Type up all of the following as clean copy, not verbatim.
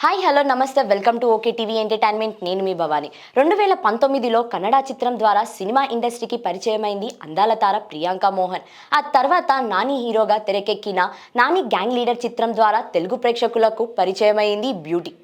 Hi hello నమస్తే welcome to okay TV entertainment. నేను మీ భవాని. 2019లో కన్నడ చిత్రం ద్వారా సినిమా ఇండస్ట్రీకి పరిచయమైంది అందాల తార ప్రియాంక మోహన్. ఆ తర్వాత నాని హీరోగా తెరకెక్కిన నాని గ్యాంగ్ లీడర్ చిత్రం ద్వారా తెలుగు ప్రేక్షకులకు పరిచయమైంది బ్యూటీ.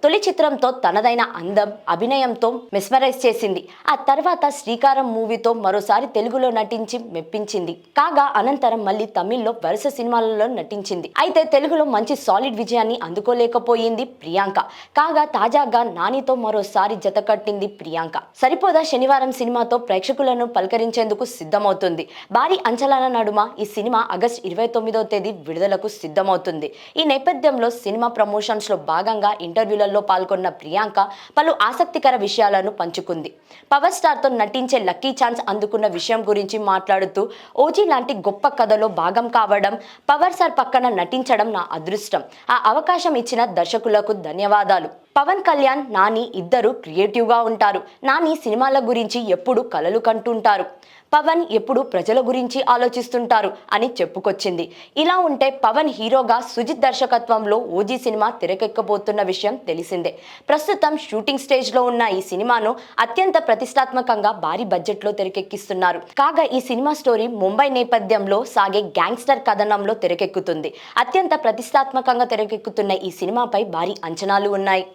తొలి చిత్రంతో తనదైన అందం అభినయంతో మెస్మరైజ్ చేసింది. ఆ తర్వాత శ్రీకారం మూవీతో మరోసారి తెలుగులో నటించి మెప్పించింది. కాగా అనంతరం మళ్ళీ తమిళ్లో వరుస సినిమాలలో నటించింది. అయితే తెలుగులో మంచి సాలిడ్ విజయాన్ని అందుకోలేకపోయింది ప్రియాంక. కాగా తాజాగా నానితో మరోసారి జత కట్టింది ప్రియాంక. సరిపోదా శనివారం సినిమాతో ప్రేక్షకులను పలకరించేందుకు సిద్ధమవుతుంది. భారీ అంచనాల నడుమ ఈ సినిమా ఆగస్టు 29వ తేదీ విడుదలకు సిద్ధమవుతుంది. ఈ నేపథ్యంలో సినిమా ప్రమోషన్స్ లో భాగంగా ఇంటర్వ్యూలలో పాల్గొన్న ప్రియాంక పలు ఆసక్తికర విషయాలను పంచుకుంది. పవర్ స్టార్ తో నటించే లక్కీ ఛాన్స్ అందుకున్న విషయం గురించి మాట్లాడుతూ, ఓజీ లాంటి గొప్ప కథలో భాగం కావడం, పవర్ స్టార్ పక్కన నటించడం నా అదృష్టం. ఆ అవకాశం ఇచ్చిన దర్శకులకు ధన్యవాదాలు. పవన్ కళ్యాణ్, నాని ఇద్దరు క్రియేటివ్ గా ఉంటారు. నాని సినిమాల గురించి ఎప్పుడు కలలు కంటుంటారు. పవన్ ఎప్పుడు ప్రజల గురించి ఆలోచిస్తుంటారు అని చెప్పుకొచ్చింది. ఇలా ఉంటే పవన్ హీరోగా సుజిత్ దర్శకత్వంలో ఓజీ సినిమా తెరకెక్కబోతున్న విషయం తెలిసిందే. ప్రస్తుతం షూటింగ్ స్టేజ్ లో ఉన్న ఈ సినిమాను అత్యంత ప్రతిష్టాత్మకంగా భారీ బడ్జెట్ లో తెరకెక్కిస్తున్నారు. కాగా ఈ సినిమా స్టోరీ ముంబై నేపథ్యంలో సాగే గ్యాంగ్స్టర్ కథనంలో తెరకెక్కుతుంది. అత్యంత ప్రతిష్టాత్మకంగా తెరకెక్కుతున్న ఈ సినిమాపై భారీ అంచనాలు ఉన్నాయి.